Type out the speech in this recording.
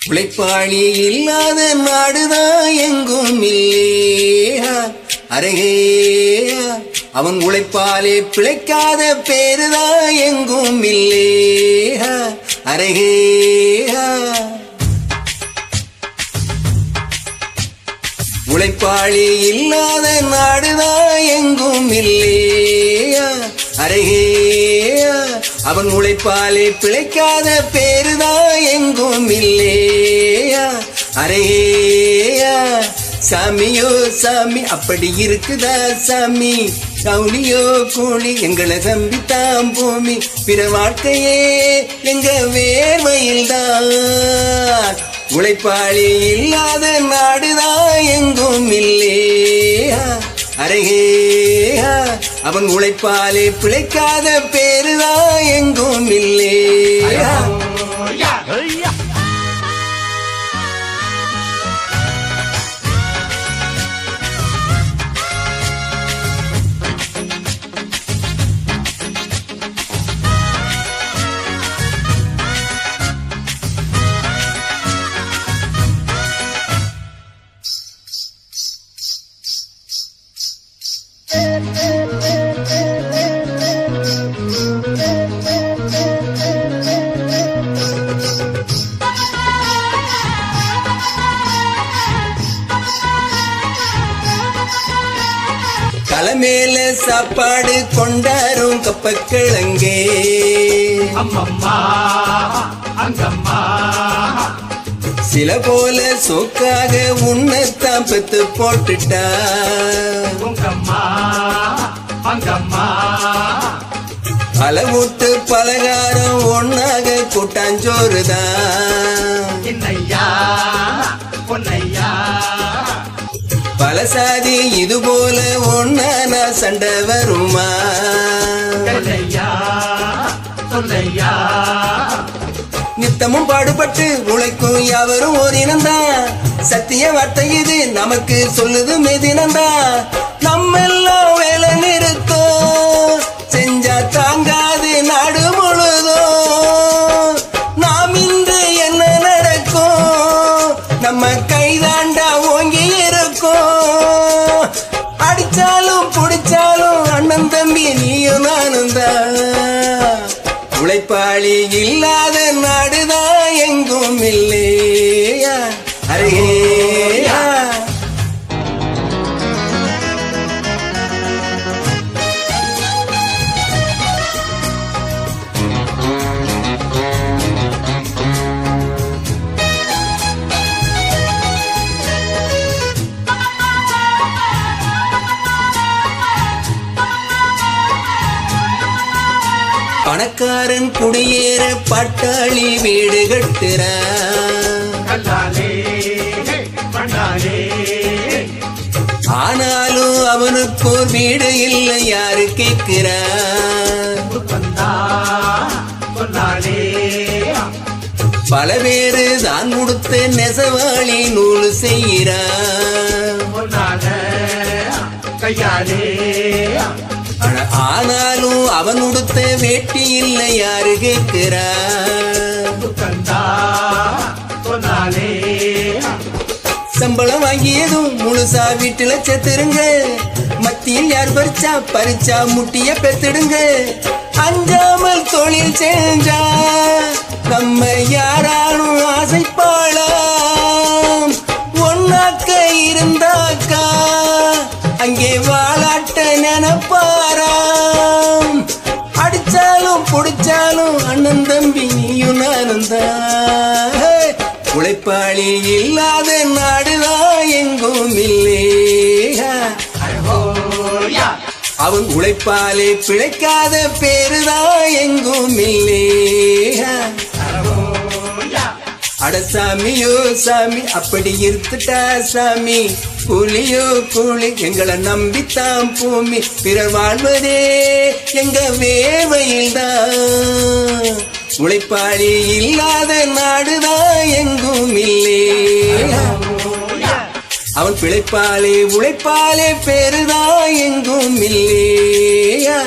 உழைப்பாளி இல்லாத நாடுதான் எங்கும் இல்லையா அரகே. அவன் உழைப்பாலே பிழைக்காத பேருதான் எங்கும் இல்லையா அரகே. உழைப்பாளி இல்லாத நாடுதான் எங்கும் இல்லையா அரகே. அவன் உழைப்பாலே பிழைக்காத பேருதான் எங்கும் இல்லையா அரே. சாமியோ சாமி அப்படி இருக்குதா சாமி, கவுனியோ கூலி எங்களை தம்பித்தான் பூமி, பிற வாழ்க்கையே எங்க வேர்வையில் தான். உழைப்பாளி இல்லாத நாடுதான் எங்கும் இல்லையா அரே. அவன் உழைப்பாலே பிழைக்காத பேருதான் எங்கும் இல்லையா. தலைமேல சாப்பாடு கொண்டாரும் கப்பக்கிழங்கே அம்மம்மா அங்கம்மா, சில போல சோக்காக உன்னத்தான் பெத்து போட்டுட்டா உங்கம்மா அங்கம்மா, அளவூட்டு பலகாரம் ஒன்னாக கூட்டாஞ்சோறுதான் என்னையா பொன்னையா. பலசாதி இது போல ஒன்னா சண்டை வருமா சொல்லையா சொல்லையா. நித்தமும் பாடுபட்டு உழைக்கும் யாவரும் ஒரு இனம்தான், சத்திய வார்த்தை இது நமக்கு சொல்லுது மெதினம்தான். நம்மெல்லாம் வேலை நிறுத்தம் செஞ்சா தாங்காது நாடு முழுதும். நாம் இன்று என்ன நடக்கும் நம்ம கைதாண்டா ஓங்கி இருக்கும். அடிச்சாலும் புடிச்சாலும் அண்ணன் தம்பி நீயும் நானும் தான். உழைப்பாளி இல்லாத நாடுதான் எங்கும் இல்லையா அரே. பணக்காரன் குடியேற பட்டாளி வீடு கட்டுறான், கல்லாலே பண்ணாலே, ஆனாலும் அவனுக்கு ஒரு வீடு இல்லை யாரு கேட்கிறான். புத்தந்தா சொன்னாலே, பல பேரு தான் கொடுத்த நெசவாளி நூல் செய்கிறான், பொன்னால கையாலே, ஆனாலும் அவன் உடுத்த வேட்டி இல்லை யாரு கேட்கிறான். புத்தந்தா சொன்னாலே, சம்பளம் வாங்கியதும் முழுசா வீட்டுல செத்துருங்க, மத்தியில் யார் பறிச்சா முட்டிய பெத்துடுங்க. அஞ்சாமல் தொழில் செஞ்சா நம்ம யாராலும் ஆசைப்பாளாம். ஒன்னாக்க இருந்தாக்கா அங்கே வாலாட்ட நினைப்பாராம். அடிச்சாலும் புடிச்சாலும் அண்ணன் தம்பி நீயும் நானும் தான். உழைப்பாளி இல்லாத நாடுதான் எங்கும் இல்லையா. அவன் உழைப்பாலே பிழைக்காத பேருதான் எங்கும் இல்லையா. அட சாமியோ சாமி அப்படி இருக்குட்டா சாமி, கூலியோ கூலி எங்களை நம்பித்தான் பூமி, பிறர் வாழ்வதே எங்க வேர்வையில் தான். உழைப்பாளி இல்லாத நாடுதான் எங்கும் இல்லையா. அவன் பிழைப்பாலே உழைப்பாலே பேருதான் எங்கும் இல்லையா.